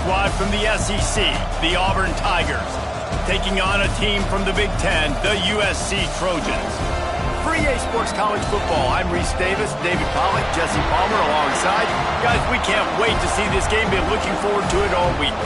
squad from the SEC, the Auburn Tigers, taking on a team from the Big Ten, the USC Trojans. For EA Sports College Football, I'm Reese Davis, David Pollack, Jesse Palmer alongside. Guys, we can't wait to see this game. Been looking forward to it all week.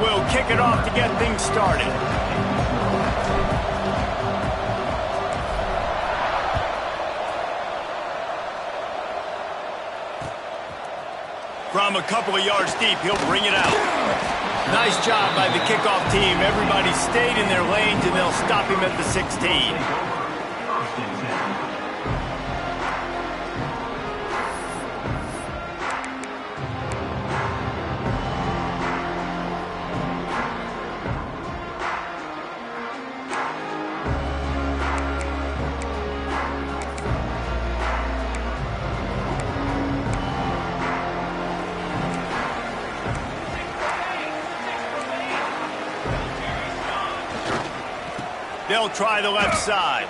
Will kick it off to get things started. From a couple of yards deep, he'll bring it out. Nice job by the kickoff team. Everybody stayed in their lanes, and they'll stop him at the 16. They'll try the left side.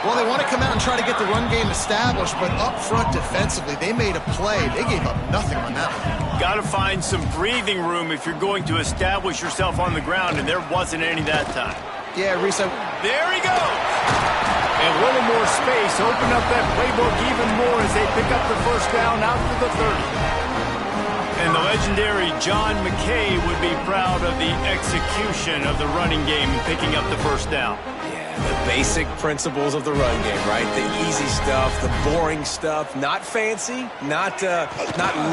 Well, they want to come out and try to get the run game established, but up front defensively, they made a play. They gave up nothing on that one. Got to find some breathing room if you're going to establish yourself on the ground, and there wasn't any that time. Yeah, Reese. There he goes. A little more space. Open up that playbook even more as they pick up the first down out to the 30. And the legendary John McKay would be proud of the execution of the running game and picking up the first down. Yeah, the basic principles of the run game, right? The easy stuff, the boring stuff, not fancy, not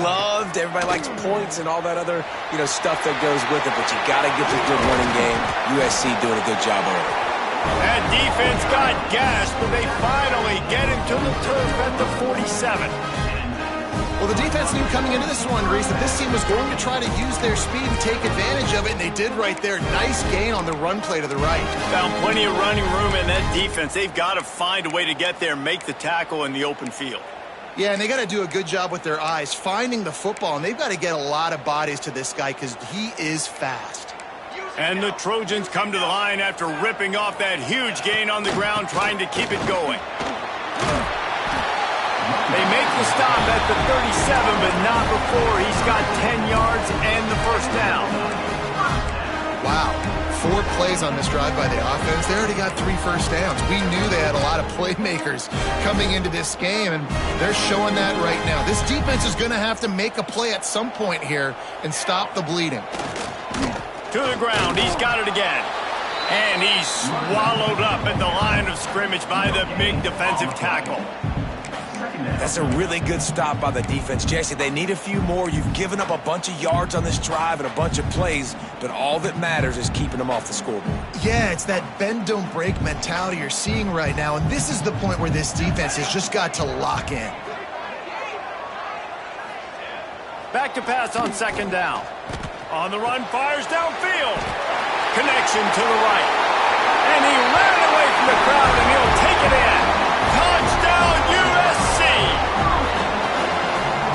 loved. Everybody likes points and all that other, stuff that goes with it, but you got to get the good running game. USC doing a good job early. That defense got gashed, but they finally get him to the turf at the 47. Well, the defense knew coming into this one, Reese, that this team was going to try to use their speed and take advantage of it, and they did right there. Nice gain on the run play to the right. Found plenty of running room in that defense. They've got to find a way to get there, make the tackle in the open field. Yeah, and they got to do a good job with their eyes, finding the football, and they've got to get a lot of bodies to this guy because he is fast. And the Trojans come to the line after ripping off that huge gain on the ground, trying to keep it going. They make the stop at the 37, but not before he's got 10 yards and the first down. Wow. 4 plays on this drive by the offense. They already got 3 first downs. We knew they had a lot of playmakers coming into this game, and they're showing that right now. This defense is going to have to make a play at some point here and stop the bleeding. To the ground. He's got it again. And he's swallowed up at the line of scrimmage by the big defensive tackle. That's a really good stop by the defense. Jesse, they need a few more. You've given up a bunch of yards on this drive and a bunch of plays, but all that matters is keeping them off the scoreboard. Yeah, it's that bend, don't break mentality you're seeing right now, and this is the point where this defense has just got to lock in. Back to pass on second down. On the run, fires downfield. Connection to the right. And he ran away from the crowd, and he'll take it in. Touchdown, USC!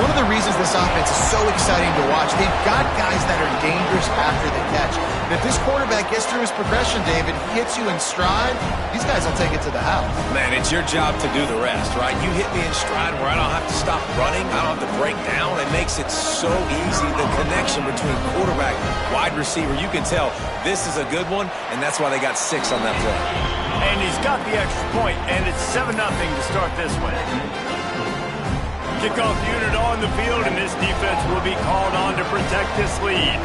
One of the reasons this offense is so exciting to watch, they've got guys that are dangerous after the catch. And if this quarterback gets through his progression, David, he hits you in stride, these guys will take it to the house. Man, it's your job to do the rest, right? You hit me in stride where I don't have to stop running, I don't have to break down. It makes it so easy, the connection between quarterback, wide receiver. You can tell this is a good one, and that's why they got 6 on that play. And he's got the extra point, and it's 7-0 to start this one. Kickoff unit on the field, and this defense will be called on to protect this lead.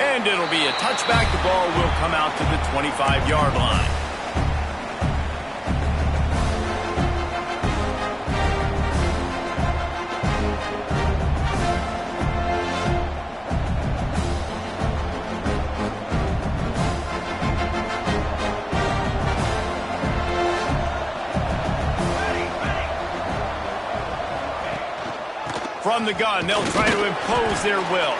And it'll be a touchback. The ball will come out to the 25-yard line. From the gun, they'll try to impose their will.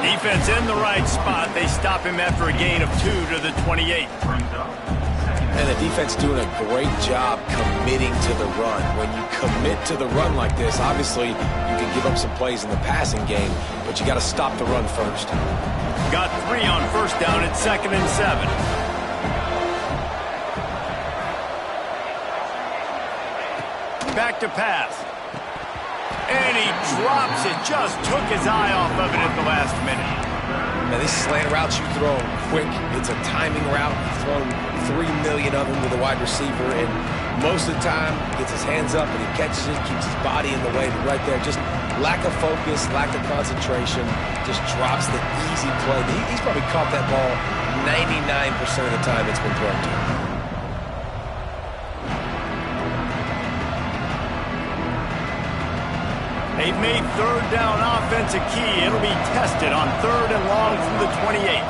Defense in the right spot. They stop him after a gain of 2 to the 28. And the defense doing a great job committing to the run. When you commit to the run like this, obviously you can give up some plays in the passing game, but you got to stop the run first. Got 3 on first down at 2nd and 7. Back to pass. And he drops it. Just took his eye off of it at the last minute. Now, these slant routes you throw quick. It's a timing route. You've thrown 3 million of them to the wide receiver, and most of the time gets his hands up and he catches it, keeps his body in the way. But right there, just lack of focus, lack of concentration, just drops the easy play. He's probably caught that ball 99% of the time it's been thrown to him. They've made third down offense a key. It'll be tested on 3rd and long from the 28.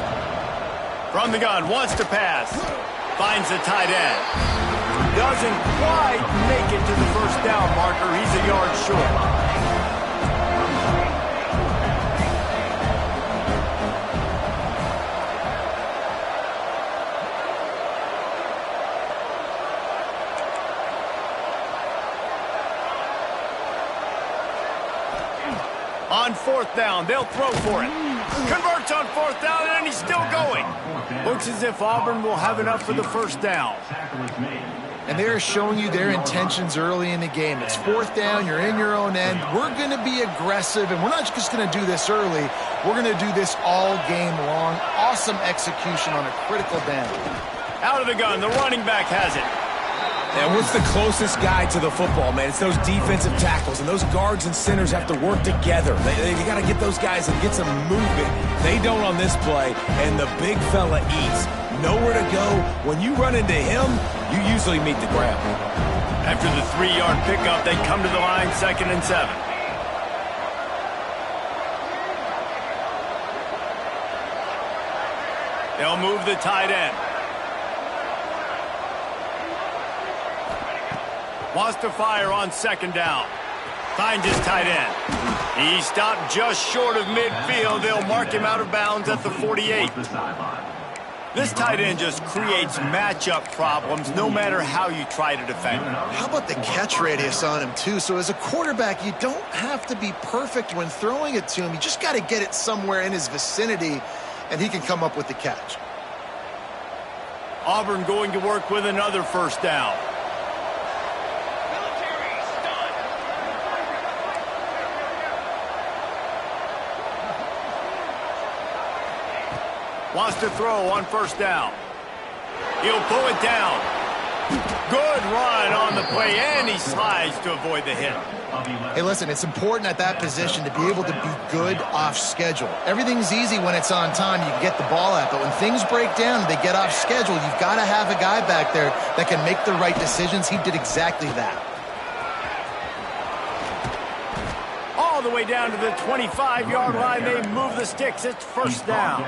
From the gun, wants to pass. Finds the tight end. Doesn't quite make it to the first down marker. He's a yard short. On 4th down, they'll throw for it. Converts on 4th down, and he's still going. Looks as if Auburn will have enough for the first down. And they're showing you their intentions early in the game. It's 4th down, you're in your own end. We're going to be aggressive, and we're not just going to do this early. We're going to do this all game long. Awesome execution on a critical down. Out of the gun, the running back has it. And what's the closest guy to the football, man? It's those defensive tackles, and those guards and centers have to work together. They got to get those guys and get some movement. They don't on this play, and the big fella eats. Nowhere to go. When you run into him, you usually meet the ground. After the 3-yard pickup, they come to the line, 2nd and 7. They'll move the tight end. Wants to fire on 2nd down. Finds his tight end. He stopped just short of midfield. They'll mark him out of bounds at the 48. This tight end just creates matchup problems no matter how you try to defend him. How about the catch radius on him, too? So as a quarterback, you don't have to be perfect when throwing it to him. You just got to get it somewhere in his vicinity, and he can come up with the catch. Auburn going to work with another first down. Wants to throw on 1st down. He'll pull it down. Good run on the play, and he slides to avoid the hit. Hey, listen, it's important at that position to be able to be good off schedule. Everything's easy when it's on time. You can get the ball out, but when things break down, they get off schedule. You've got to have a guy back there that can make the right decisions. He did exactly that. All the way down to the 25-yard line, they move the sticks. It's 1st down.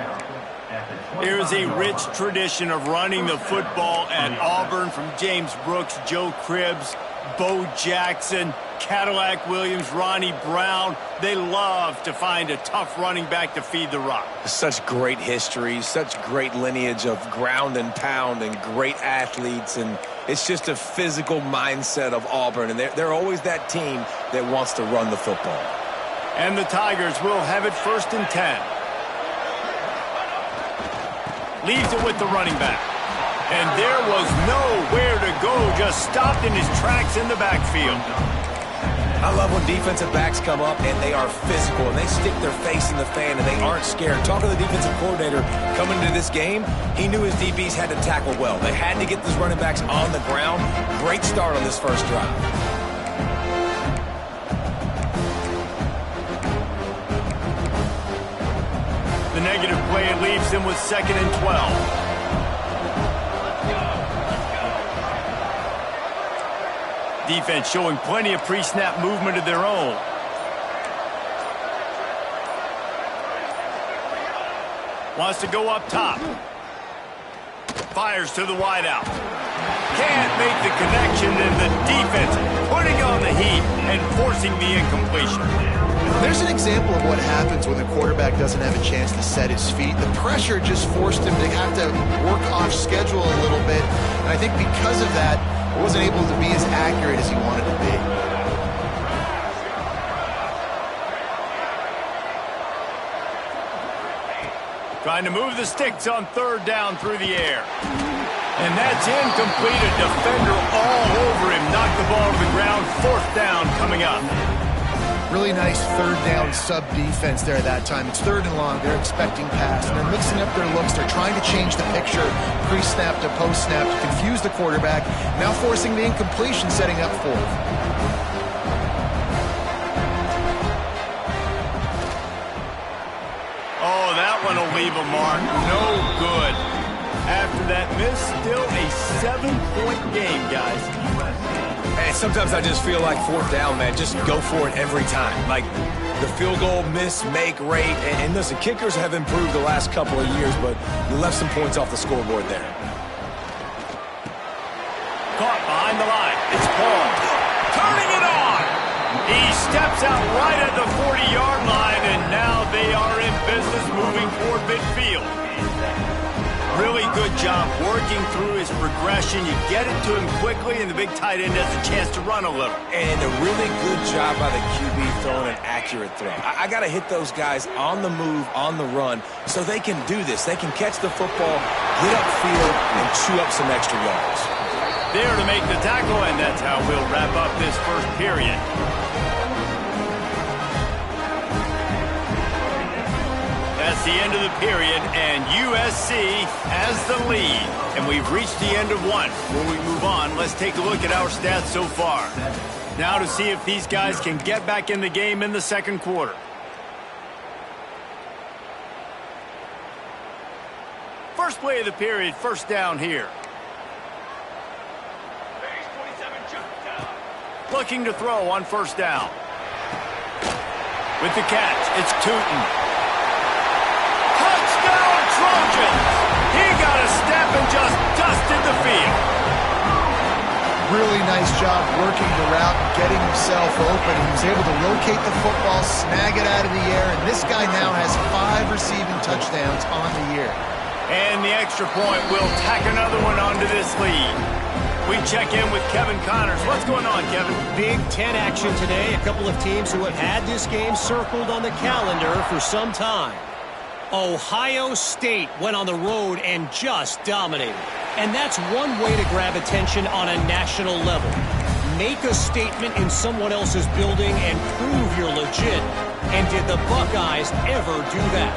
There's a rich tradition of running the football at Auburn, from James Brooks, Joe Cribbs, Bo Jackson, Cadillac Williams, Ronnie Brown. They love to find a tough running back to feed the rock. Such great history, such great lineage of ground and pound and great athletes, and it's just a physical mindset of Auburn, and they're always that team that wants to run the football. And the Tigers will have it 1st and 10. Leaves it with the running back. And there was nowhere to go, just stopped in his tracks in the backfield. I love when defensive backs come up and they are physical and they stick their face in the fan and they aren't scared. Talking to the defensive coordinator coming into this game, he knew his DBs had to tackle well. They had to get these running backs on the ground. Great start on this first drive. The negative play, it leaves him with 2nd and 12. Defense showing plenty of pre-snap movement of their own. Wants to go up top. Fires to the wideout. Can't make the connection, and the defense putting on the heat and forcing the incompletion. There's an example of what happens when the quarterback doesn't have a chance to set his feet. The pressure just forced him to have to work off schedule a little bit. And I think because of that, he wasn't able to be as accurate as he wanted to be. Trying to move the sticks on third down through the air. And that's incomplete. A defender all over him. Knocked the ball to the ground. Fourth down coming up. Really nice third down sub defense there at that time. It's third and long. They're expecting pass, and they're mixing up their looks. They're trying to change the picture pre-snap to post-snap to confuse the quarterback, now forcing the incompletion, setting up fourth. Oh, that one will leave a mark. No good. After that miss, still a 7-point game, guys. Man, sometimes I just feel like fourth down, man. Just go for it every time. Like the field goal miss, make rate. And listen, kickers have improved the last couple of years, but you left some points off the scoreboard there. Caught behind the line. It's Paul. Turning it on. He steps out right at the 40-yard line, and now they are in business moving toward midfield. Really good job working through his progression. You get it to him quickly, and the big tight end has a chance to run a little. And a really good job by the QB throwing an accurate throw. I got to hit those guys on the move, on the run, so they can do this. They can catch the football, get upfield, and chew up some extra yards. There to make the tackle, and that's how we'll wrap up this first period. That's the end of the period, and USC has the lead. And we've reached the end of one. Before we move on, let's take a look at our stats so far. Now to see if these guys can get back in the game in the second quarter. First play of the period, first down here. Looking to throw on first down. With the catch, it's Tootin. Trojans! He got a step and just dusted the field. Really nice job working the route and getting himself open. He was able to locate the football, snag it out of the air, and this guy now has 5 receiving touchdowns on the year. And the extra point will tack another one onto this lead. We check in with Kevin Connors. What's going on, Kevin? Big Ten action today. A couple of teams who have had this game circled on the calendar for some time. Ohio State went on the road and just dominated. And that's one way to grab attention on a national level. Make a statement in someone else's building and prove you're legit. And did the Buckeyes ever do that?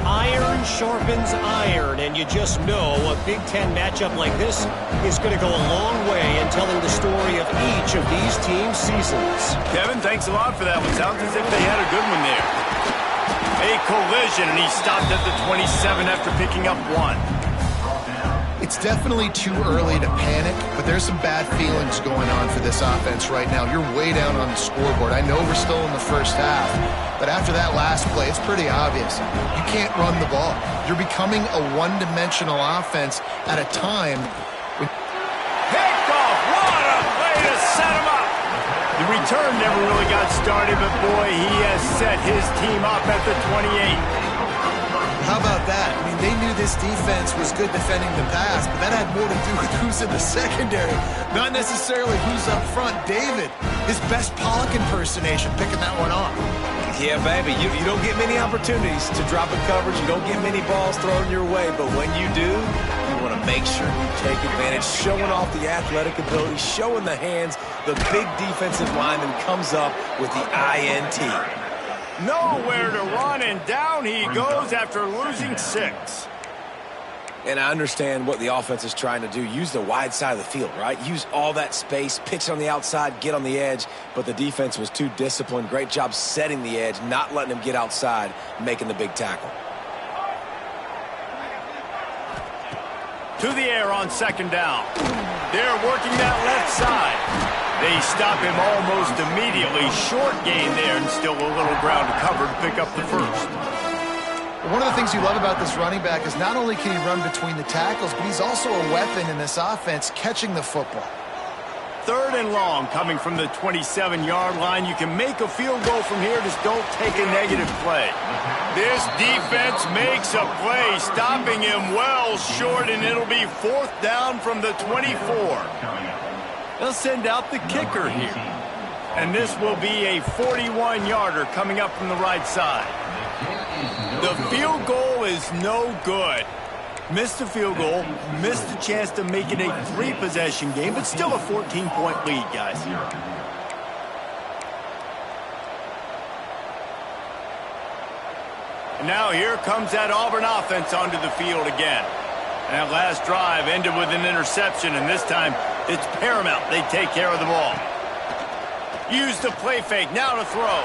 Iron sharpens iron, and you just know a Big Ten matchup like this is going to go a long way in telling the story of each of these teams' seasons. Kevin, thanks a lot for that one. Sounds as if they had a good one there. A collision, and he stopped at the 27 after picking up 1. It's definitely too early to panic, but there's some bad feelings going on for this offense right now. You're way down on the scoreboard. I know we're still in the first half, but after that last play, it's pretty obvious. You can't run the ball. You're becoming a one-dimensional offense at a time. Picked off! What a play to set him up! The return never really got started, but boy, he has set his team up at the 28. How about that? I mean, they knew this defense was good defending the pass, but that had more to do with who's in the secondary, not necessarily who's up front. David, his best Pollock impersonation, picking that one off. Yeah, baby, you don't get many opportunities to drop in coverage. You don't get many balls thrown your way, but when you do, you want to make sure you take advantage, showing off the athletic ability, showing the hands. The big defensive lineman comes up with the INT. Nowhere to run, and down he goes after losing 6. And I understand what the offense is trying to do. Use the wide side of the field, right? Use all that space, pitch on the outside, get on the edge. But the defense was too disciplined. Great job setting the edge, not letting him get outside, making the big tackle. To the air on second down. They're working that left side. They stop him almost immediately. Short gain there, and still a little ground to cover to pick up the first. One of the things you love about this running back is not only can he run between the tackles, but he's also a weapon in this offense catching the football. 3rd and long coming from the 27-yard line. You can make a field goal from here, just don't take a negative play. This defense makes a play, stopping him well short, and it'll be 4th down from the 24. They'll send out the kicker here. And this will be a 41-yarder coming up from the right side. The field goal is no good. Missed the field goal, missed the chance to make it a 3-possession game, but still a 14-point lead, guys. And now here comes that Auburn offense onto the field again. And that last drive ended with an interception, and this time it's paramount they take care of the ball. Use the play fake, now to throw.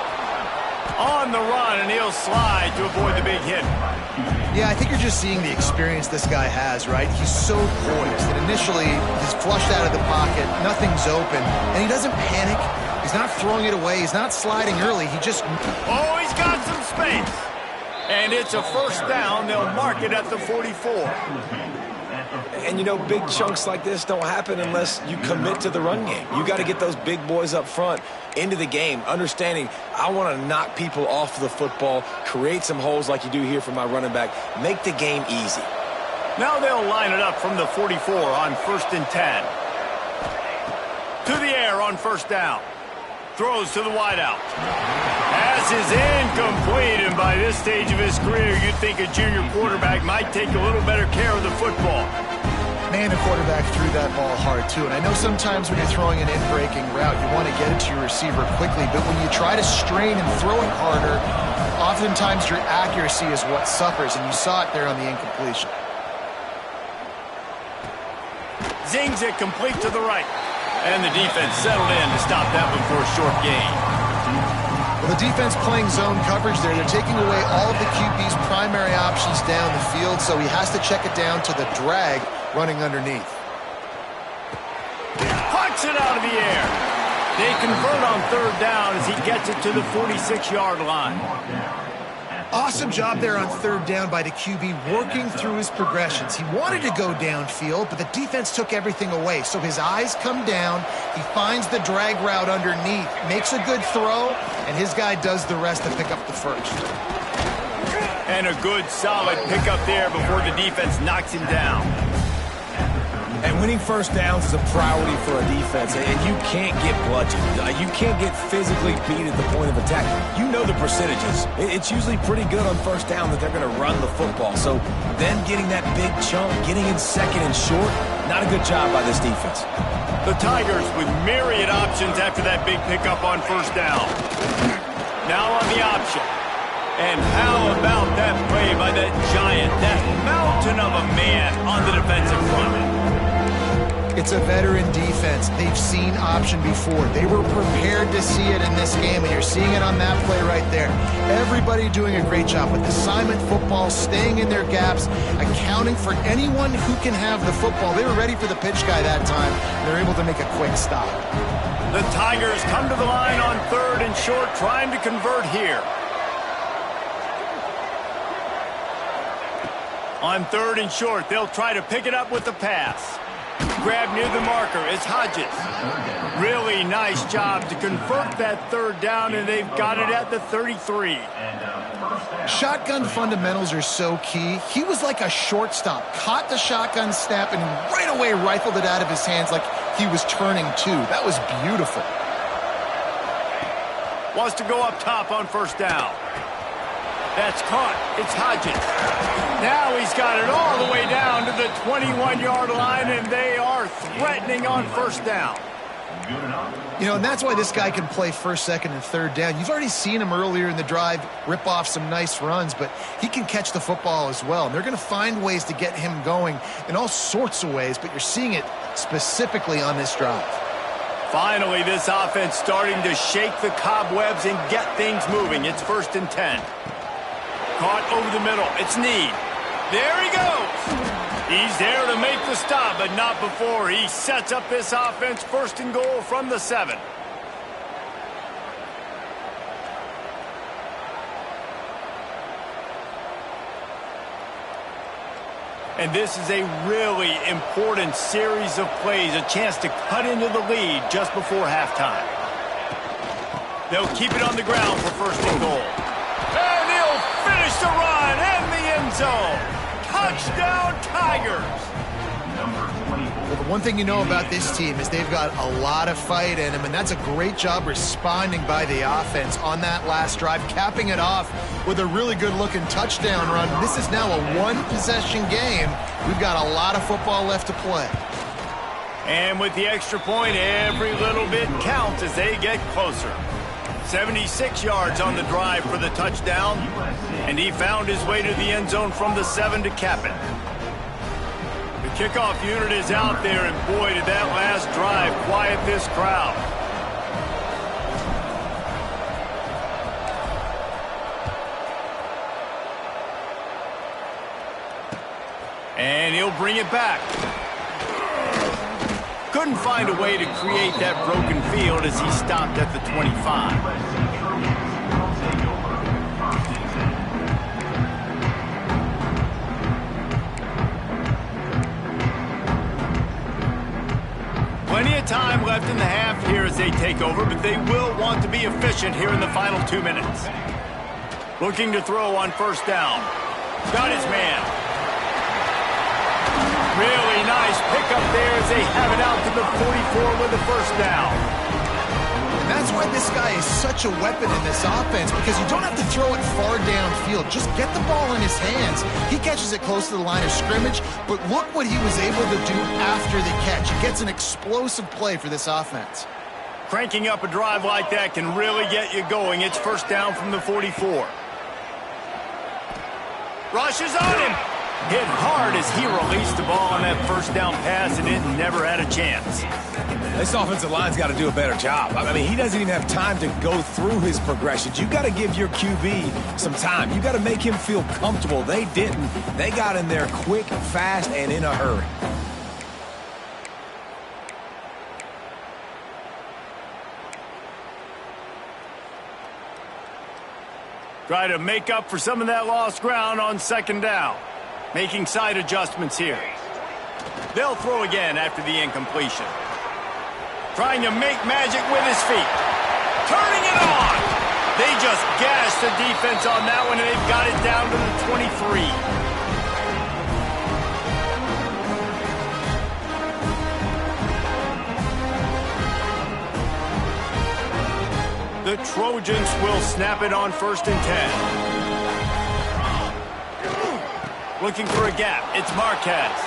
On the run, and he'll slide to avoid the big hit. Yeah, I think you're just seeing the experience this guy has, right? He's so poised that initially he's flushed out of the pocket, nothing's open, and he doesn't panic. He's not throwing it away. He's not sliding early. He just... Oh, he's got some space. And it's a 1st down. They'll mark it at the 44. And, you know, big chunks like this don't happen unless you commit to the run game. You got to get those big boys up front into the game, understanding I want to knock people off the football, create some holes like you do here for my running back, make the game easy. Now they'll line it up from the 44 on 1st and 10. To the air on 1st down. Throws to the wideout. Pass is incomplete, and by this stage of his career, you'd think a junior quarterback might take a little better care of the football. Man, the quarterback threw that ball hard, too. And I know sometimes when you're throwing an in-breaking route, you want to get it to your receiver quickly. But when you try to strain and throw it harder, oftentimes your accuracy is what suffers. And you saw it there on the incompletion. Zings it complete to the right. And the defense settled in to stop that one for a short gain. Well, the defense playing zone coverage there. They're taking away all of the QB's primary options down the field, so he has to check it down to the drag running underneath. Pucks it out of the air. They convert on 3rd down as he gets it to the 46-yard line. Awesome job there on 3rd down by the QB, working through his progressions. He wanted to go downfield, but the defense took everything away. So his eyes come down, he finds the drag route underneath, makes a good throw, and his guy does the rest to pick up the 1st. And a good, solid pickup there before the defense knocks him down. And winning 1st downs is a priority for a defense, and you can't get bludgeoned. You can't get physically beat at the point of attack. You know the percentages. It's usually pretty good on 1st down that they're going to run the football. So then getting that big chunk, getting in 2nd and short, not a good job by this defense. The Tigers with myriad options after that big pickup on 1st down. Now on the option. And how about that play by that giant, that mountain of a man on the defensive front? It's a veteran defense. They've seen option before. They were prepared to see it in this game, and you're seeing it on that play right there. Everybody doing a great job with assignment football, staying in their gaps, accounting for anyone who can have the football. They were ready for the pitch guy that time. They're able to make a quick stop. The Tigers come to the line on 3rd and short, trying to convert here. On 3rd and short, they'll try to pick it up with the pass. Grab near the marker. It's Hodges. Really nice job to convert that 3rd down, and they've got it at the 33. Shotgun fundamentals are so key. He was like a shortstop. Caught the shotgun snap and right away rifled it out of his hands like he was turning two. That was beautiful. Wants to go up top on 1st down. That's caught. It's Hodges. Now he's got it all the way down to the 21-yard line, and they are threatening on 1st down. You know, and that's why this guy can play 1st, 2nd, and 3rd down. You've already seen him earlier in the drive rip off some nice runs, but he can catch the football as well. And they're going to find ways to get him going in all sorts of ways, but you're seeing it specifically on this drive. Finally, this offense starting to shake the cobwebs and get things moving. It's 1st and 10. Caught over the middle. It's Need. There he goes. He's there to make the stop, but not before he sets up this offense 1st and goal from the 7. And this is a really important series of plays, a chance to cut into the lead just before halftime. They'll keep it on the ground for first and goal. And he'll finish the run in the end zone. Touchdown, Tigers! Well, the one thing you know about this team is they've got a lot of fight in them, and that's a great job responding by the offense on that last drive, capping it off with a really good-looking touchdown run. This is now a one-possession game. We've got a lot of football left to play. And with the extra point, every little bit counts as they get closer. 76 yards on the drive for the touchdown, and he found his way to the end zone from the 7 to cap it. The kickoff unit is out there, and boy, did that last drive quiet this crowd. And he'll bring it back. Couldn't find a way to create that broken field as he stopped at the 25. Plenty of time left in the half here as they take over, but they will want to be efficient here in the final 2 minutes. Looking to throw on first down. Got his man. Really nice pickup there as they have it out to the 44 with the first down. And that's why this guy is such a weapon in this offense, because you don't have to throw it far downfield. Just get the ball in his hands. He catches it close to the line of scrimmage, but look what he was able to do after the catch. He gets an explosive play for this offense. Cranking up a drive like that can really get you going. It's first down from the 44. Rushes on him. Hit hard as he released the ball on that first down pass, and it never had a chance. This offensive line's got to do a better job. I mean, he doesn't even have time to go through his progressions. You got to give your QB some time. You got to make him feel comfortable. They didn't. They got in there quick, fast, and in a hurry. Try to make up for some of that lost ground on second down. Making side adjustments here. They'll throw again after the incompletion. Trying to make magic with his feet. Turning it on. They just gashed the defense on that one, and they've got it down to the 23. The Trojans will snap it on first and 10. Looking for a gap. It's Marquez.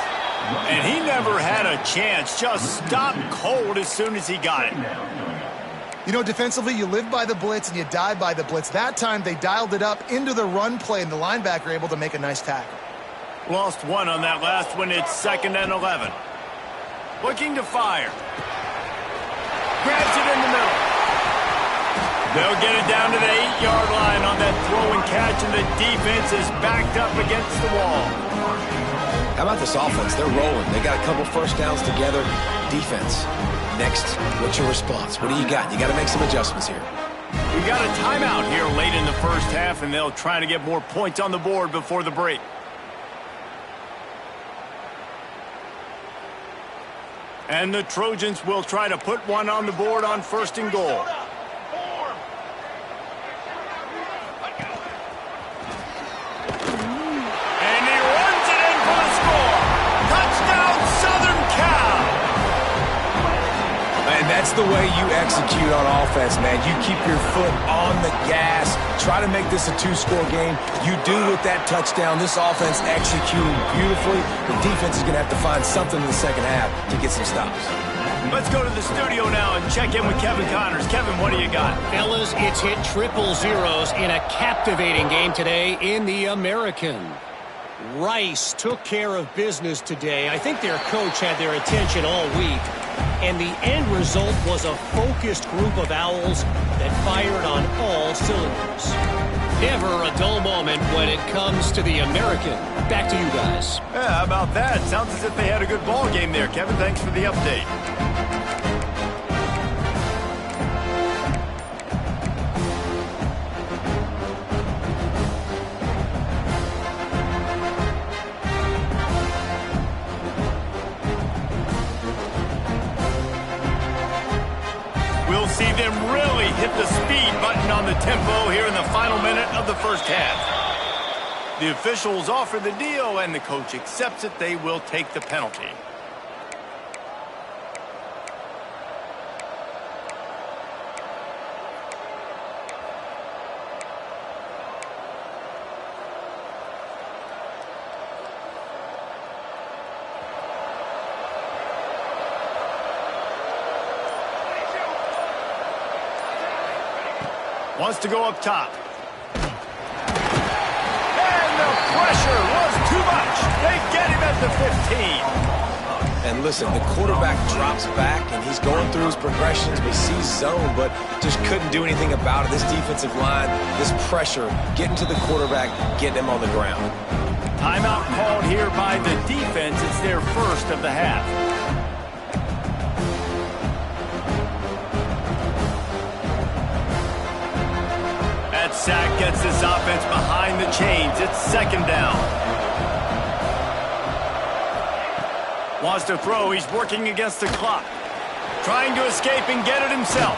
And he never had a chance. Just stopped cold as soon as he got it. You know, defensively, you live by the blitz and you die by the blitz. That time, they dialed it up into the run play, and the linebacker able to make a nice tackle. Lost one on that last one. It's second and 11. Looking to fire. Grabs it in the middle. They'll get it down to the 8-yard line on that throw and catch, and the defense is backed up against the wall. How about this offense? They're rolling. They got a couple first downs together. Defense. Next, what's your response? What do you got? You got to make some adjustments here. We got a timeout here late in the first half, and they'll try to get more points on the board before the break. And the Trojans will try to put one on the board on first and goal. That's the way you execute on offense, man. You keep your foot on the gas. Try to make this a two-score game. You do with that touchdown. This offense executing beautifully. The defense is going to have to find something in the second half to get some stops. Let's go to the studio now and check in with Kevin Connors. Kevin, what do you got? Fellas, it's hit triple zeros in a captivating game today in the American. Rice took care of business today. I think their coach had their attention all week. And the end result was a focused group of Owls that fired on all cylinders. Never a dull moment when it comes to the American. Back to you guys. Yeah, how about that? Sounds as if they had a good ball game there. Kevin, thanks for the update. them really hit the speed button on the tempo here in the final minute of the first half. The officials offer the deal, and the coach accepts it. They will take the penalty. Wants to go up top. And the pressure was too much. They get him at the 15. And listen, the quarterback drops back, and he's going through his progressions. We see zone, but just couldn't do anything about it. This defensive line, this pressure, getting to the quarterback, getting him on the ground. Timeout called here by the defense. It's their first of the half. Sack gets this offense behind the chains. It's second down. Wants to throw. He's working against the clock. Trying to escape and get it himself.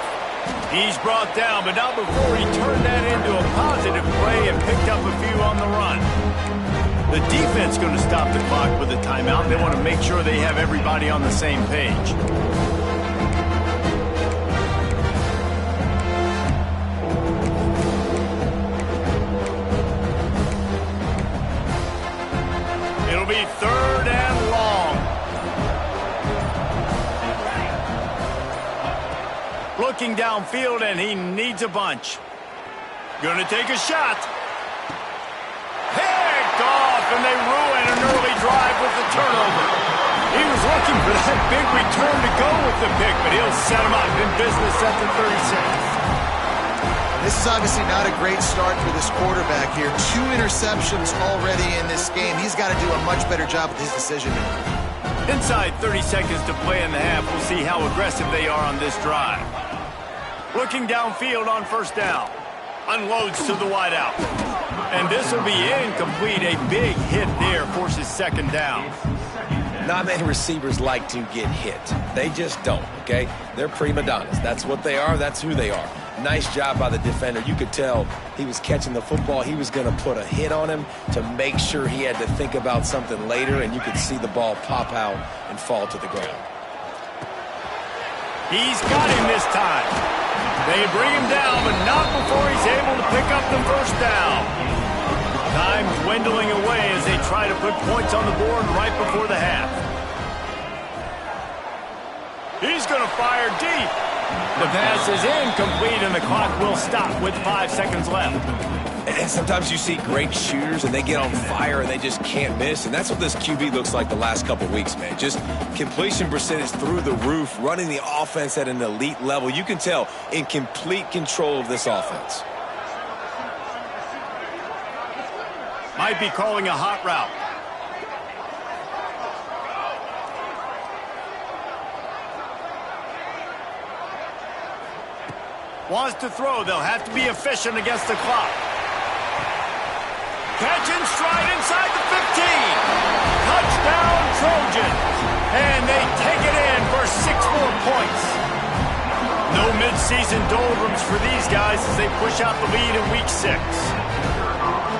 He's brought down, but not before he turned that into a positive play and picked up a few on the run. The defense going to stop the clock with a timeout. They want to make sure they have everybody on the same page. It'll be third and long. Looking downfield, and he needs a bunch. Going to take a shot. Picked off, and they ruin an early drive with the turnover. He was looking for that big return to go with the pick, but he'll set him up in business at the 36. This is obviously not a great start for this quarterback here. 2 interceptions already in this game. He's got to do a much better job with his decision-making. Inside 30 seconds to play in the half. We'll see how aggressive they are on this drive. Looking downfield on first down. Unloads to the wideout. And this will be incomplete. A big hit there forces second down. Not many receivers like to get hit. They just don't, okay? They're prima donnas. That's what they are. That's who they are. Nice job by the defender. You could tell he was catching the football. He was going to put a hit on him to make sure he had to think about something later, and you could see the ball pop out and fall to the ground. He's got him this time. They bring him down, but not before he's able to pick up the first down. Time's dwindling away as they try to put points on the board right before the half. He's going to fire deep. The pass is incomplete, and the clock will stop with 5 seconds left. And sometimes you see great shooters, and they get on fire, and they just can't miss. And that's what this QB looks like the last couple weeks, man. Just completion percentage through the roof, running the offense at an elite level. You can tell in complete control of this offense. Might be calling a hot route. Wants to throw. They'll have to be efficient against the clock. Catch and stride inside the 15. Touchdown, Trojans. And they take it in for 6 more points. No midseason doldrums for these guys as they push out the lead in week 6.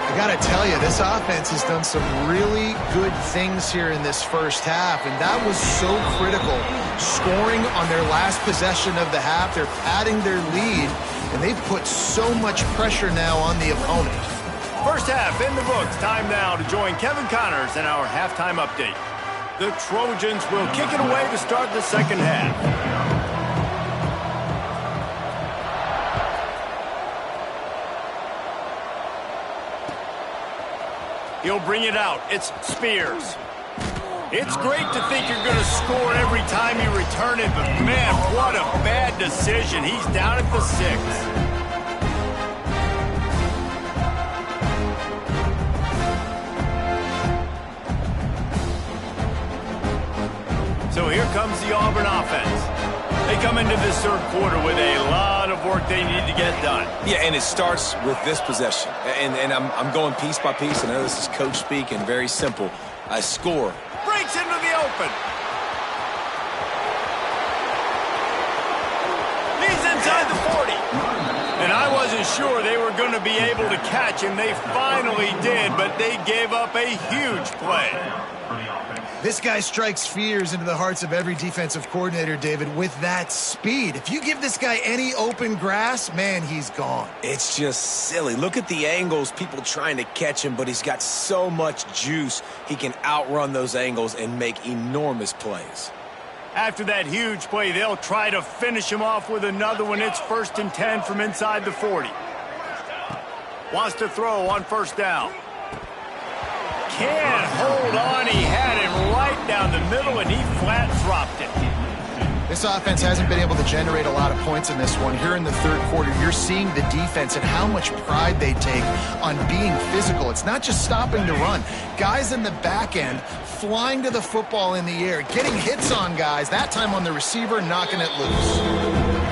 I got to tell you, this offense has done some really good things here in this first half, and that was so critical. Scoring on their last possession of the half, they're padding their lead, and they've put so much pressure now on the opponent. First half in the books. Time now to join Kevin Connors in our halftime update. The Trojans will kick it away to start the second half. He'll bring it out. It's Spears. It's great to think you're going to score every time you return it, but man, what a bad decision. He's down at the 6. So here comes the Auburn offense. They come into this third quarter with a lot of work they need to get done. Yeah, and it starts with this possession. And I'm going piece by piece. I know this is coach speak and very simple. I score. Breaks into the open. He's inside the And I wasn't sure they were going to be able to catch him. They finally did, but they gave up a huge play. This guy strikes fears into the hearts of every defensive coordinator, David, with that speed. If you give this guy any open grass, man, he's gone. It's just silly. Look at the angles, people trying to catch him, but he's got so much juice. He can outrun those angles and make enormous plays. After that huge play, they'll try to finish him off with another one. It's 1st and 10 from inside the 40. Wants to throw on 1st down. Can't hold on. He had him right down the middle, and he flat dropped it. This offense hasn't been able to generate a lot of points in this one. Here in the 3rd quarter, you're seeing the defense and how much pride they take on being physical. It's not just stopping to run. Guys in the back end flying to the football in the air, getting hits on guys, that time on the receiver, knocking it loose.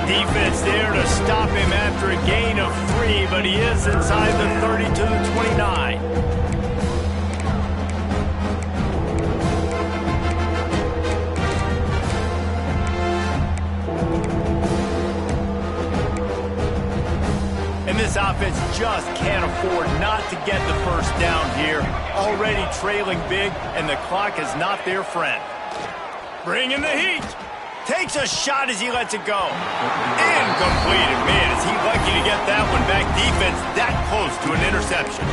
Defense there to stop him after a gain of 3, but he is inside the 30 to the 29. And this offense just can't afford not to get the 1st down here. Already trailing big, and the clock is not their friend. Bringing the heat. Takes a shot as he lets it go. Incomplete. And man, is he lucky to get that one back. Defense that close to an interception.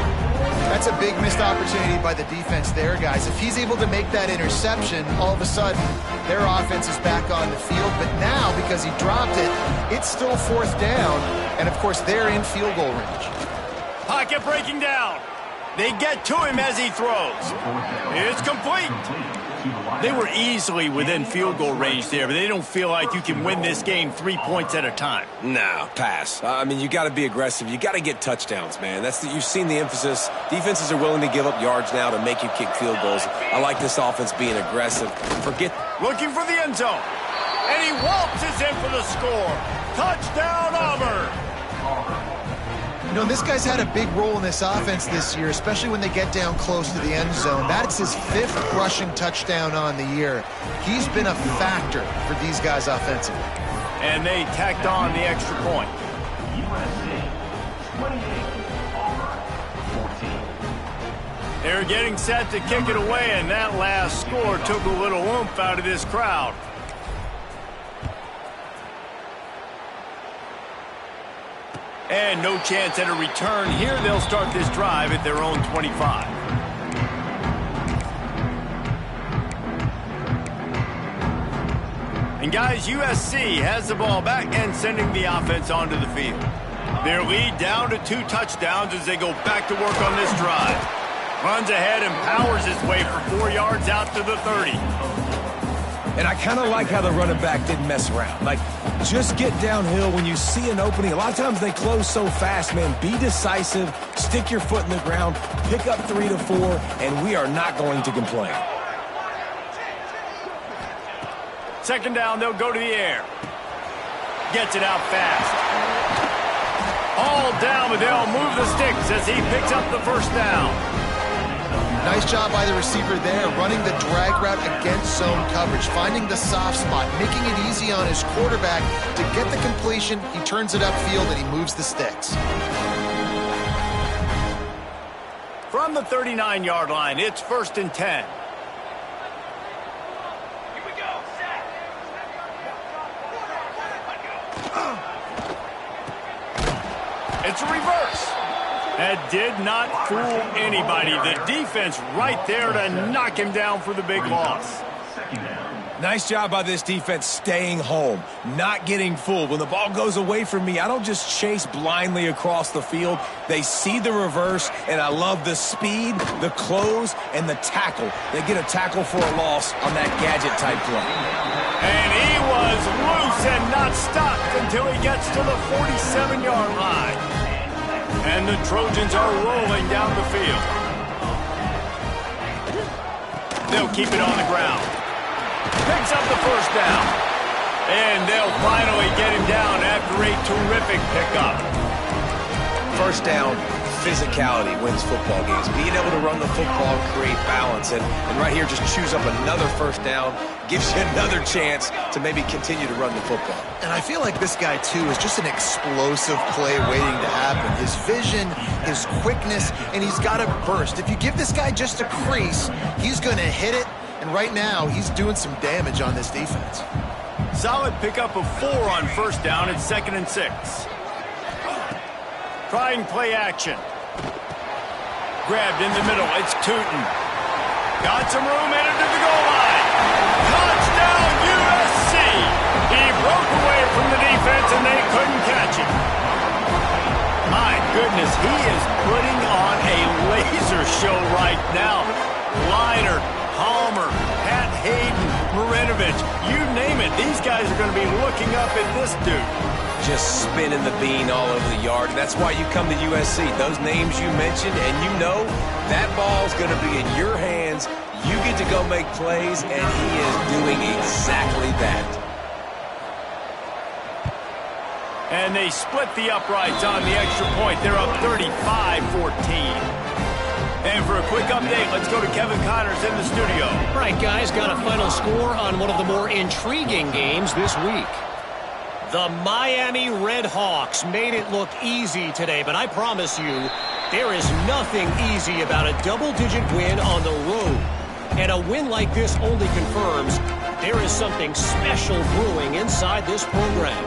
That's a big missed opportunity by the defense there, guys. If he's able to make that interception, all of a sudden, their offense is back on the field. But now, because he dropped it, it's still 4th down. And, of course, they're in field goal range. Pocket breaking down. They get to him as he throws. It's complete. They were easily within field goal range there, but they don't feel like you can win this game 3 points at a time. No, pass. I mean, you got to be aggressive. You got to get touchdowns, man. You've seen the emphasis. Defenses are willing to give up yards now to make you kick field goals. I like this offense being aggressive. Looking for the end zone. And he waltzes in for the score. Touchdown, Auburn. You know, this guy's had a big role in this offense this year, especially when they get down close to the end zone. That's his 5th rushing touchdown on the year. He's been a factor for these guys offensively. And they tacked on the extra point. They're getting set to kick it away, and that last score took a little oomph out of this crowd. And no chance at a return here. They'll start this drive at their own 25. And guys, USC has the ball back and sending the offense onto the field. Their lead down to 2 touchdowns as they go back to work on this drive. Runs ahead and powers his way for 4 yards out to the 30. And I kind of like how the running back didn't mess around. Like, just get downhill when you see an opening. A lot of times they close so fast, man. Be decisive, stick your foot in the ground, pick up 3 to 4, and we are not going to complain. 2nd down, they'll go to the air. Gets it out fast. All down, but they'll move the sticks as he picks up the 1st down. Nice job by the receiver there, running the drag route against zone coverage, finding the soft spot, making it easy on his quarterback to get the completion. He turns it upfield and he moves the sticks. From the 39-yard line, it's 1st and 10. Here we go, set. It's a reverse. That did not fool anybody. The defense right there to knock him down for the big loss. Nice job by this defense staying home, not getting fooled. When the ball goes away from me, I don't just chase blindly across the field. They see the reverse, and I love the speed, the close, and the tackle. They get a tackle for a loss on that gadget-type play. And he was loose and not stopped until he gets to the 47-yard line. And the Trojans are rolling down the field. They'll keep it on the ground. Picks up the 1st down. And they'll finally get him down after a terrific pickup. 1st down, physicality wins football games. Being able to run the football, create balance, and right here just choose up another first down, gives you another chance to maybe continue to run the football. And I feel like this guy, too, is just an explosive play waiting to happen. His vision, his quickness, and he's got a burst. If you give this guy just a crease, he's going to hit it, and right now he's doing some damage on this defense. Solid pickup of 4 on first down at 2nd and 6. Trying play action. Grabbed in the middle. It's Tootin. Got some room, headed to the goal line. Touchdown, USC! He broke away from the defense, and they couldn't catch him. My goodness, he is putting on a laser show right now. Liner, Palmer, Pat Hayden, Marinovich, you name it. These guys are going to be looking up at this dude. Just spinning the bean all over the yard. And that's why you come to USC. Those names you mentioned, and you know that ball's going to be in your hands. You get to go make plays, and he is doing exactly that. And they split the uprights on the extra point. They're up 35-14. And for a quick update, let's go to Kevin Connors in the studio. All right, guys, got a final score on one of the more intriguing games this week. The Miami Red Hawks made it look easy today, but I promise you, there is nothing easy about a double-digit win on the road. And a win like this only confirms there is something special brewing inside this program.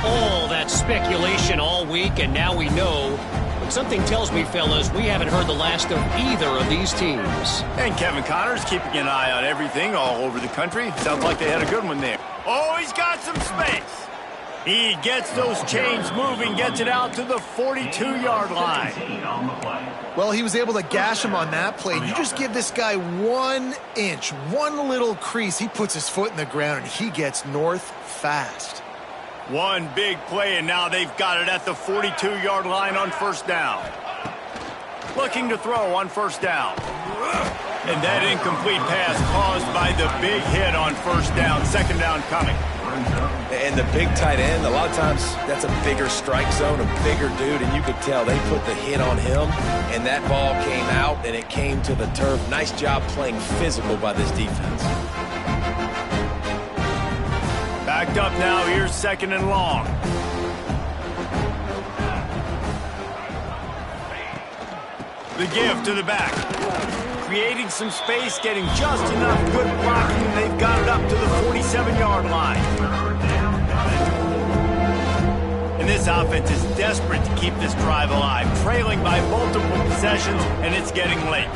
All that speculation all week, and now we know. But something tells me, fellas, we haven't heard the last of either of these teams. And Kevin Connors keeping an eye on everything all over the country. Sounds like they had a good one there. Oh, he's got some space. He gets those chains moving, gets it out to the 42-yard line. Well, he was able to gash him on that play. You just give this guy 1 inch, one little crease. He puts his foot in the ground, and he gets north fast. One big play, and now they've got it at the 42-yard line on first down. Looking to throw on first down. And that incomplete pass caused by the big hit on first down. Second down coming. And the big tight end, a lot of times that's a bigger strike zone, a bigger dude, and you could tell they put the hit on him, and that ball came out, and it came to the turf. Nice job playing physical by this defense. Backed up now, here's 2nd and long. The give to the back. Creating some space, getting just enough good blocking, and they've got it up to the 47-yard line. And this offense is desperate to keep this drive alive, trailing by multiple possessions, and it's getting late.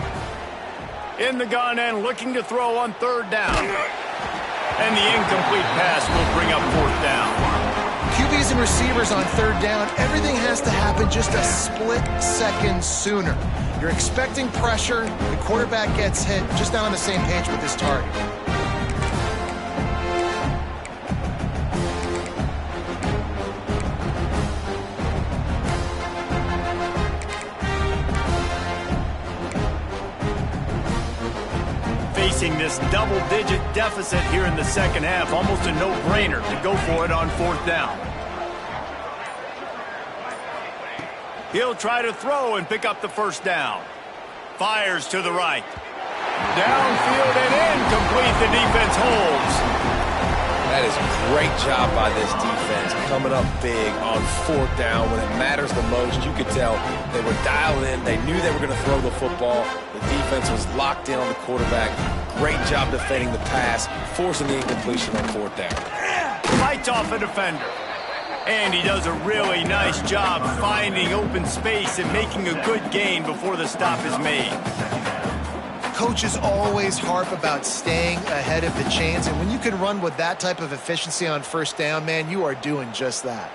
In the gun and looking to throw on third down. And the incomplete pass will bring up fourth down. QBs and receivers on third down, everything has to happen just a split second sooner. You're expecting pressure, the quarterback gets hit, just not on the same page with his target. Facing this double-digit deficit here in the second half, almost a no-brainer to go for it on fourth down. He'll try to throw and pick up the first down. Fires to the right. Downfield and incomplete. The defense holds. That is a great job by this defense, coming up big on fourth down when it matters the most. You could tell they were dialed in. They knew they were going to throw the football. The defense was locked in on the quarterback. Great job defending the pass, forcing the incompletion on fourth down. Fights off a defender. And he does a really nice job finding open space and making a good gain before the stop is made. Coaches always harp about staying ahead of the chains, and when you can run with that type of efficiency on first down, man, you are doing just that.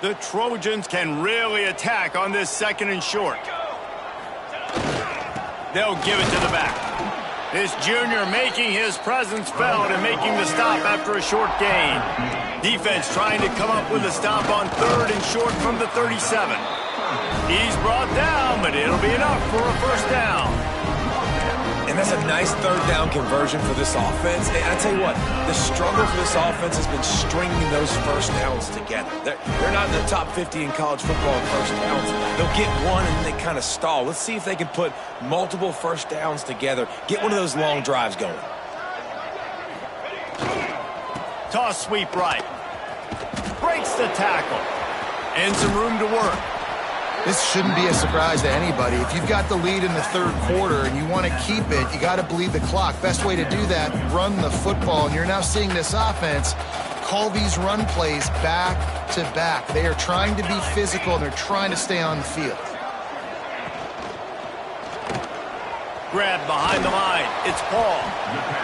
The Trojans can really attack on this 2nd and short. They'll give it to the back. This junior making his presence felt and making the stop after a short gain. Defense trying to come up with a stop on 3rd and short from the 37. He's brought down, but it'll be enough for a first down. And that's a nice third down conversion for this offense. And I tell you what, the struggle for this offense has been stringing those first downs together. They're not in the top 50 in college football in first downs. They'll get one and then they kind of stall. Let's see if they can put multiple first downs together, get one of those long drives going. Toss sweep right. Breaks the tackle. And some room to work. This shouldn't be a surprise to anybody. If you've got the lead in the third quarter and you want to keep it, you got to bleed the clock. Best way to do that, run the football. And you're now seeing this offense call these run plays back to back. They are trying to be physical, and they're trying to stay on the field. Grab behind the line. It's Paul.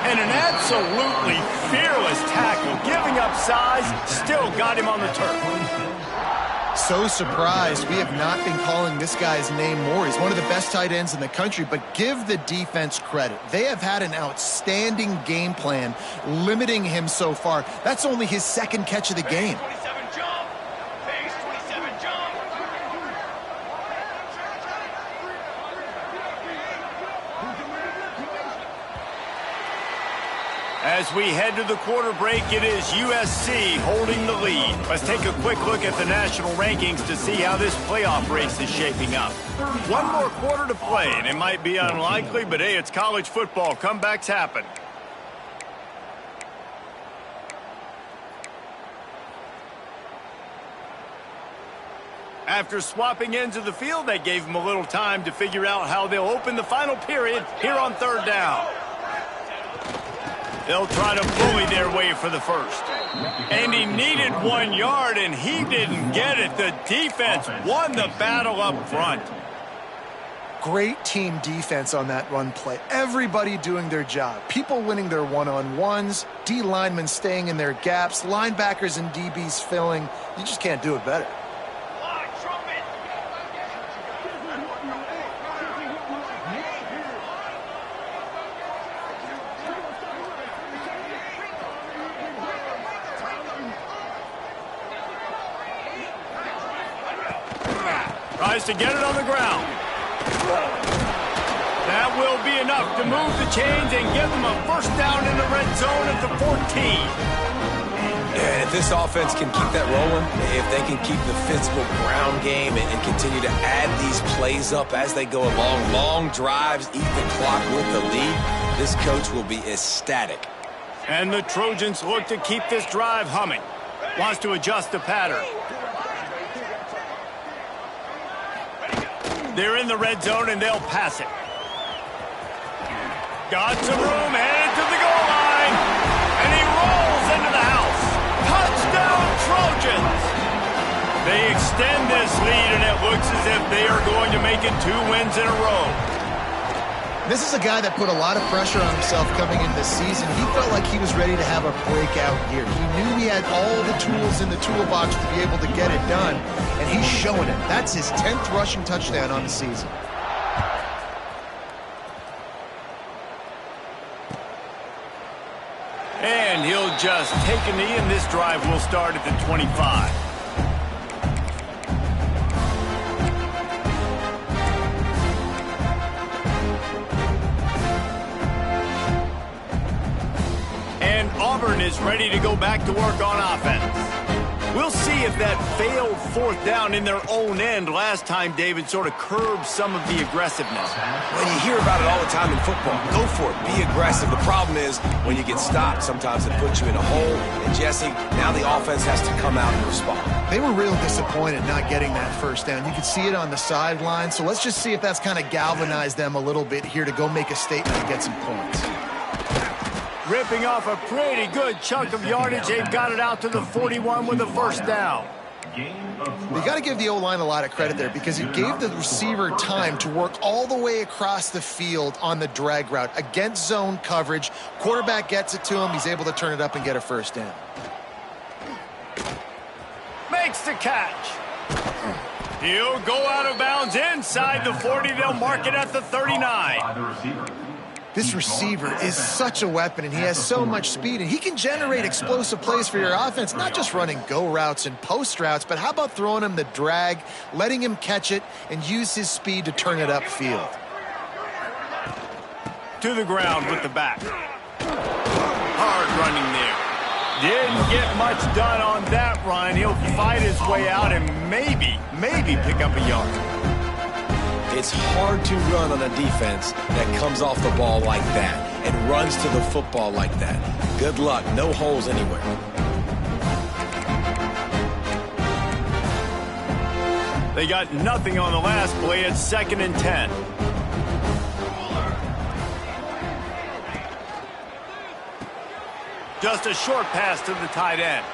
And an absolutely fearless tackle. Giving up size, still got him on the turf. So surprised we have not been calling this guy's name more. He's one of the best tight ends in the country, but give the defense credit. They have had an outstanding game plan limiting him so far. That's only his second catch of the game. As we head to the quarter break, it is USC holding the lead. Let's take a quick look at the national rankings to see how this playoff race is shaping up. One more quarter to play, and it might be unlikely, but hey, it's college football. Comebacks happen. After swapping ends of the field, they gave them a little time to figure out how they'll open the final period here on third down. They'll try to bully their way for the first. And he needed 1 yard, and he didn't get it. The defense won the battle up front. Great team defense on that run play. Everybody doing their job. People winning their one-on-ones, D linemen staying in their gaps, linebackers and DBs filling. You just can't do it better. Tries to get it on the ground. That will be enough to move the chains and give them a first down in the red zone at the 14. And if this offense can keep that rolling, if they can keep the physical ground game and continue to add these plays up as they go along, long drives, eat the clock with the lead, this coach will be ecstatic. And the Trojans look to keep this drive humming. Wants to adjust the pattern. They're in the red zone, and they'll pass it. Got some room, headed to the goal line. And he rolls into the house. Touchdown, Trojans! They extend this lead, and it looks as if they are going to make it 2 wins in a row. This is a guy that put a lot of pressure on himself coming into this season. He felt like he was ready to have a breakout year. He knew he had all the tools in the toolbox to be able to get it done, and he's showing it. That's his 10th rushing touchdown on the season. And he'll just take a knee, and this drive will start at the 25. Auburn is ready to go back to work on offense. We'll see if that failed fourth down in their own end last time, David, sort of curbed some of the aggressiveness. Well, you hear about it all the time in football. Go for it. Be aggressive. The problem is when you get stopped, sometimes it puts you in a hole. And, Jesse, now the offense has to come out and respond. They were real disappointed not getting that first down. You could see it on the sideline. So let's just see if that's kind of galvanized them a little bit here to go make a statement and get some points. Ripping off a pretty good chunk of yardage. They've got it out to the 41 with a first down. You got to give the O-line a lot of credit there because it gave the receiver time to work all the way across the field on the drag route against zone coverage. Quarterback gets it to him. He's able to turn it up and get a first down. Makes the catch. He'll go out of bounds inside the 40. They'll mark it at the 39. This receiver is such a weapon, and he has so much speed, and he can generate explosive plays for your offense, not just running go routes and post routes, but how about throwing him the drag, letting him catch it, and use his speed to turn it upfield. To the ground with the back. Hard running there. Didn't get much done on that run. He'll fight his way out and maybe pick up a yard. It's hard to run on a defense that comes off the ball like that and runs to the football like that. Good luck. No holes anywhere. They got nothing on the last play. It's 2nd and 10. Just a short pass to the tight end.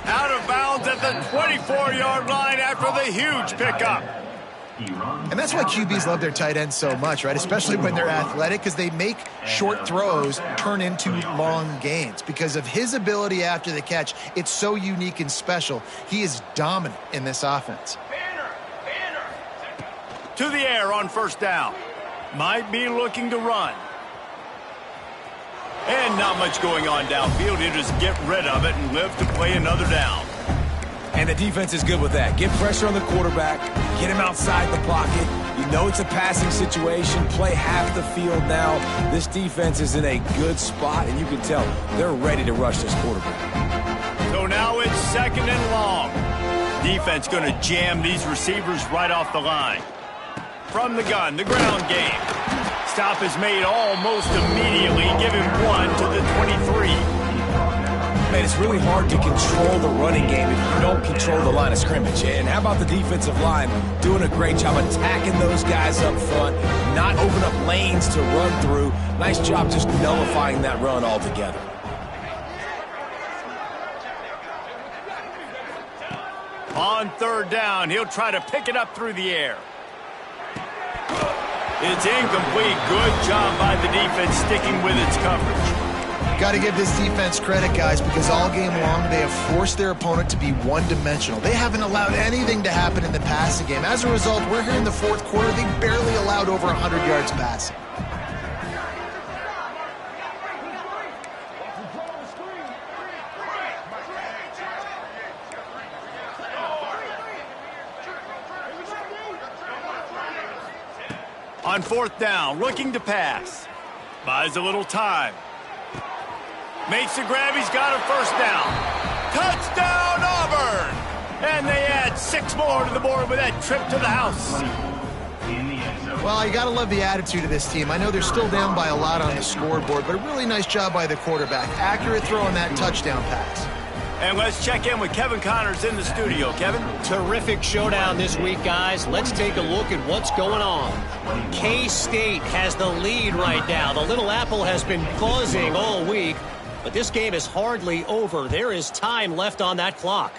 Out of bounds at the 24-yard line after the huge pickup. And that's why QBs love their tight ends so much, right? Especially when they're athletic, because they make short throws turn into long gains. Because of his ability after the catch, it's so unique and special. He is dominant in this offense. To the air on 1st down. Might be looking to run. And not much going on downfield. He'll just get rid of it and live to play another down. And the defense is good with that. Get pressure on the quarterback. Get him outside the pocket. You know it's a passing situation. Play half the field now. This defense is in a good spot, and you can tell they're ready to rush this quarterback. So now it's 2nd and long. Defense going to jam these receivers right off the line. From the gun, the ground game. Stop is made almost immediately. Give him 1 to the 23. Man, it's really hard to control the running game if you don't control the line of scrimmage. And how about the defensive line doing a great job attacking those guys up front, not open up lanes to run through. Nice job just nullifying that run altogether. On 3rd down, he'll try to pick it up through the air. It's incomplete. Good job by the defense sticking with its coverage. Got to give this defense credit, guys, because all game long they have forced their opponent to be one-dimensional. They haven't allowed anything to happen in the passing game. As a result, we're here in the 4th quarter. They barely allowed over 100 yards passing. On 4th down, looking to pass. Buys a little time. Makes the grab. He's got a 1st down. Touchdown, Auburn! And they add 6 more to the board with that trip to the house. Well, you got to love the attitude of this team. I know they're still down by a lot on the scoreboard, but a really nice job by the quarterback. Accurate throw on that touchdown pass. And let's check in with Kevin Connors in the studio. Kevin? Terrific showdown this week, guys. Let's take a look at what's going on. K-State has the lead right now. The Little Apple has been buzzing all week, but this game is hardly over. There is time left on that clock.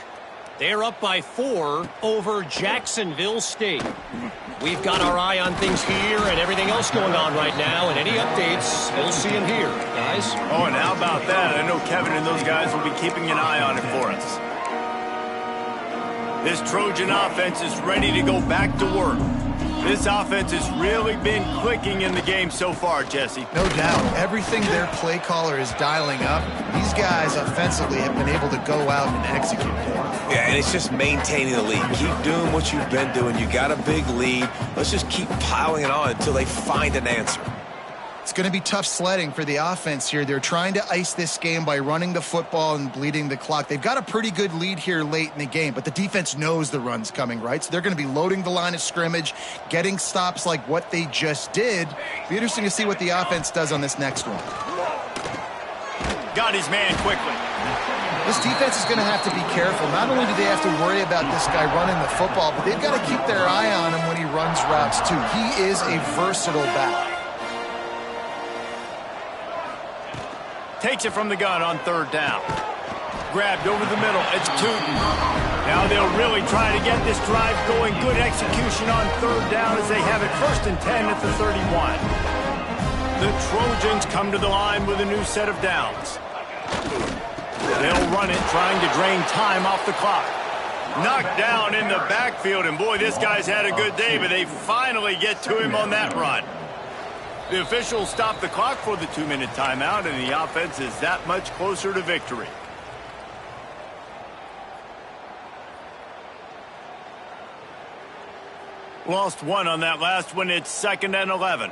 They're up by 4 over Jacksonville State. We've got our eye on things here and everything else going on right now, and any updates, we'll see them here, guys. Oh, and how about that? I know Kevin and those guys will be keeping an eye on it for us. This Trojan offense is ready to go back to work. This offense has really been clicking in the game so far, Jesse. No doubt. Everything their play caller is dialing up, these guys offensively have been able to go out and execute. Yeah, and it's just maintaining the lead. Keep doing what you've been doing. You got a big lead. Let's just keep piling it on until they find an answer. It's going to be tough sledding for the offense here. They're trying to ice this game by running the football and bleeding the clock. They've got a pretty good lead here late in the game, but the defense knows the run's coming, right? So they're going to be loading the line of scrimmage, getting stops like what they just did. Be interesting to see what the offense does on this next one. Got his man quickly. This defense is going to have to be careful. Not only do they have to worry about this guy running the football, but they've got to keep their eye on him when he runs routes too. He is a versatile back. Takes it from the gun on 3rd down. Grabbed over the middle. It's Tootin. Now they'll really try to get this drive going. Good execution on 3rd down as they have it 1st and 10 at the 31. The Trojans come to the line with a new set of downs. They'll run it, trying to drain time off the clock. Knocked down in the backfield, and boy, this guy's had a good day, but they finally get to him on that run. The officials stop the clock for the 2-minute timeout, and the offense is that much closer to victory. Lost 1 on that last one. It's 2nd and 11.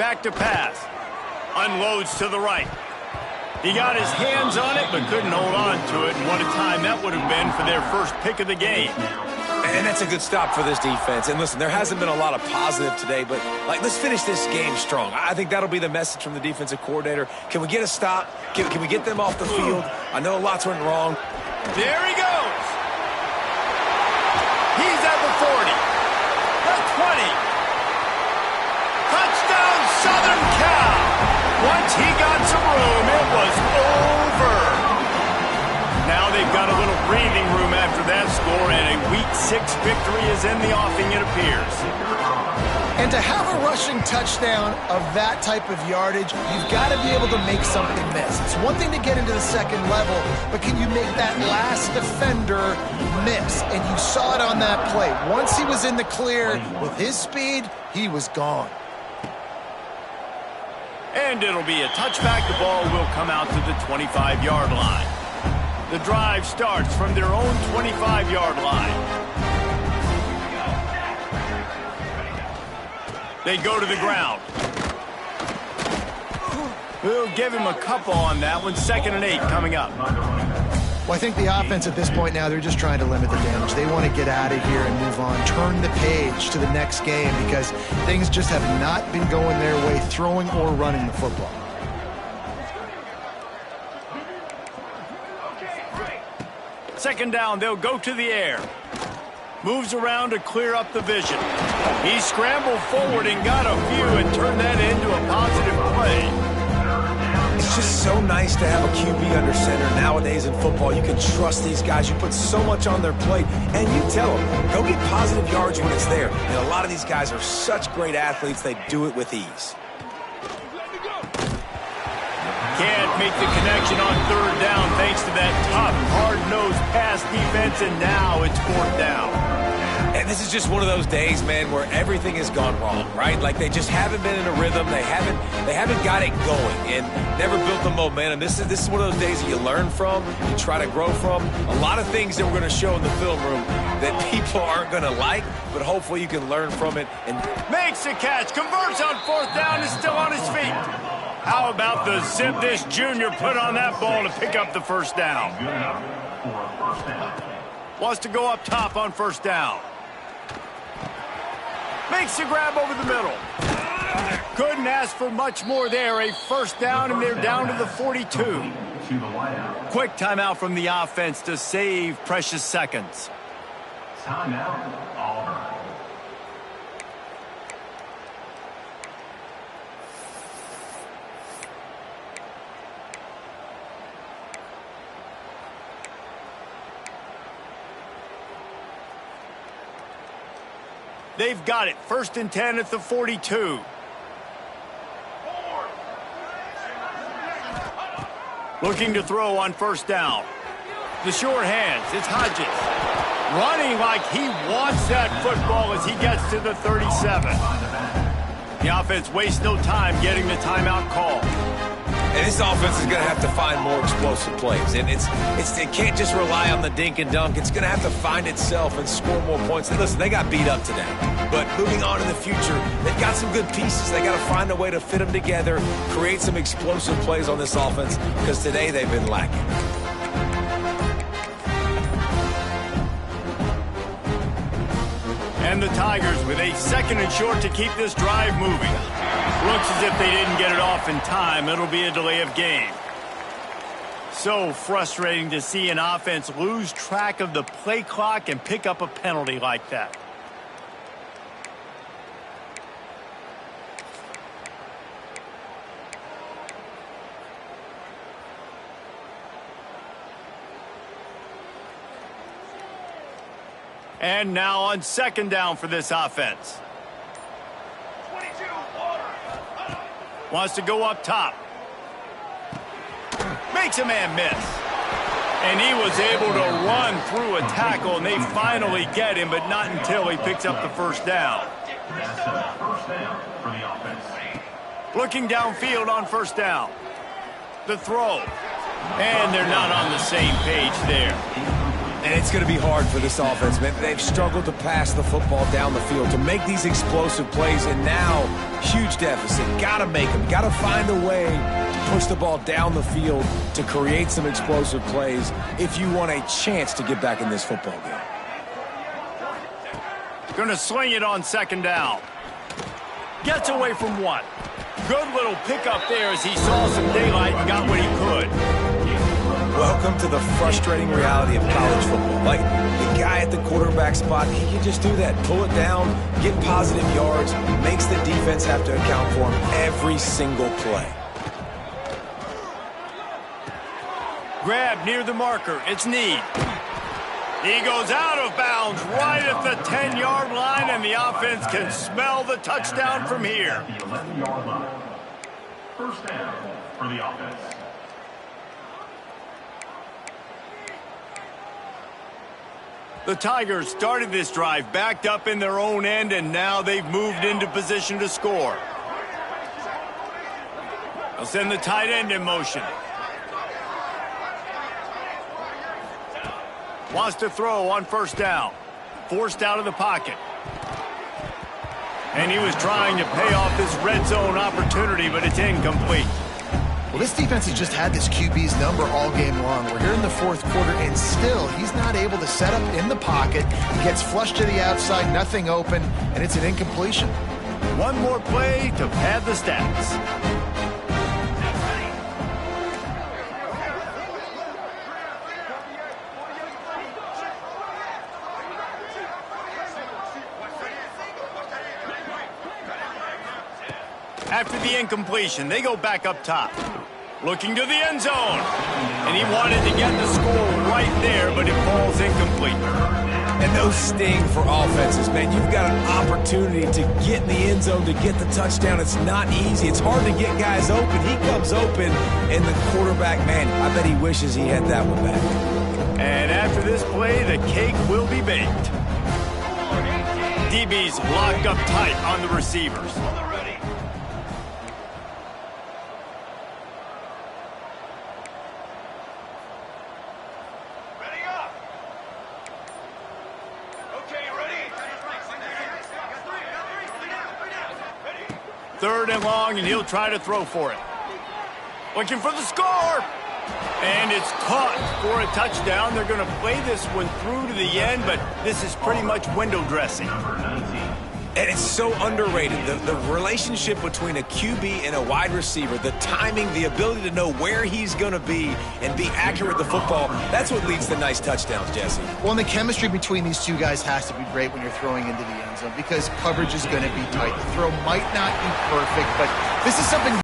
Back to pass. Unloads to the right. He got his hands on it, but couldn't hold on to it. And what a time that would have been for their first pick of the game. And that's a good stop for this defense. And listen, there hasn't been a lot of positive today, but let's finish this game strong. I think that'll be the message from the defensive coordinator. Can we get a stop? Can we get them off the field? I know lots went wrong. There he goes. He's at the 40. The 20. Touchdown, Southern Cal. Once he got some room, it was over. Now they've got a little breathing room after that score, and a Week 6 victory is in the offing, it appears. And to have a rushing touchdown of that type of yardage, you've got to be able to make something miss. It's one thing to get into the second level, but can you make that last defender miss? And you saw it on that play. Once he was in the clear with his speed, he was gone. And it'll be a touchback. The ball will come out to the 25-yard line. The drive starts from their own 25-yard line. They go to the ground. We'll give him a couple on that one. 2nd and 8 coming up. Well, I think the offense at this point now, they're just trying to limit the damage. They want to get out of here and move on, turn the page to the next game because things just have not been going their way, throwing or running the football. Second down, they'll go to the air. Moves around to clear up the vision. He scrambled forward and got a few and turned that into a positive play. It's just so nice to have a QB under center. Nowadays in football, you can trust these guys. You put so much on their plate, and you tell them, go get positive yards when it's there. And a lot of these guys are such great athletes, they do it with ease. Can't make the connection on 3rd down thanks to that tough, hard-nosed pass defense, and now it's 4th down. And this is just one of those days, man, where everything has gone wrong, right? Like they just haven't been in a rhythm. They haven't got it going and never built the momentum. This is one of those days that you learn from, you try to grow from. A lot of things that we're going to show in the film room that people aren't going to like, but hopefully you can learn from it. And makes a catch, converts on 4th down, is still on his feet. How about the zip this junior put on that ball to pick up the 1st down? Wants to go up top on 1st down. Makes a grab over the middle. Couldn't ask for much more there. A 1st down, and they're down to the 42. Quick timeout from the offense to save precious seconds. Timeout, Auburn. They've got it. 1st and 10 at the 42. Looking to throw on 1st down. The short hands. It's Hodges. Running like he wants that football as he gets to the 37. The offense wastes no time getting the timeout call. And this offense is going to have to find more explosive plays. And it can't just rely on the dink and dunk. It's going to have to find itself and score more points. And listen, they got beat up today. But moving on in the future, they've got some good pieces. They got to find a way to fit them together, create some explosive plays on this offense, because today they've been lacking. And the Tigers with a 2nd and short to keep this drive moving. Looks as if they didn't get it off in time. It'll be a delay of game. So frustrating to see an offense lose track of the play clock and pick up a penalty like that. And now on 2nd down for this offense. Wants to go up top. Makes a man miss. And he was able to run through a tackle, and they finally get him, but not until he picks up the 1st down. Looking downfield on 1st down. The throw. And they're not on the same page there. And it's going to be hard for this offense, man. They've struggled to pass the football down the field, to make these explosive plays, and now, huge deficit. Got to make them. Got to find a way to push the ball down the field to create some explosive plays if you want a chance to get back in this football game. Going to swing it on second down. Gets away from one. Good little pickup there as he saw some daylight and got what he could. Welcome to the frustrating reality of college football. Like, the guy at the quarterback spot, he can just do that. Pull it down, get positive yards, makes the defense have to account for him every single play. Grab near the marker. It's Need. He goes out of bounds right at the 10-yard line, and the offense can smell the touchdown from here. The 11-yard line. First down for the offense. The Tigers started this drive backed up in their own end, and now they've moved into position to score. They'll send the tight end in motion. Wants to throw on first down. Forced out of the pocket. And he was trying to pay off this red zone opportunity, but it's incomplete. Well, this defense has just had this QB's number all game long. We're here in the fourth quarter, and still he's not able to set up in the pocket. He gets flushed to the outside, nothing open, and it's an incompletion. One more play to pad the stats. After the incompletion, they go back up top. Looking to the end zone. And he wanted to get the score right there, but it falls incomplete. And those sting for offenses, man. You've got an opportunity to get in the end zone, to get the touchdown. It's not easy. It's hard to get guys open. He comes open, and the quarterback, man, I bet he wishes he had that one back. And after this play, the cake will be baked. DB's locked up tight on the receivers. Third and long, and he'll try to throw for it. Looking for the score. And it's caught for a touchdown. They're going to play this one through to the end, but this is pretty much window dressing. And it's so underrated. The relationship between a QB and a wide receiver, the timing, the ability to know where he's going to be and be accurate with the football, that's what leads to nice touchdowns, Jesse. Well, and the chemistry between these two guys has to be great when you're throwing into the end zone because coverage is going to be tight. The throw might not be perfect, but this is something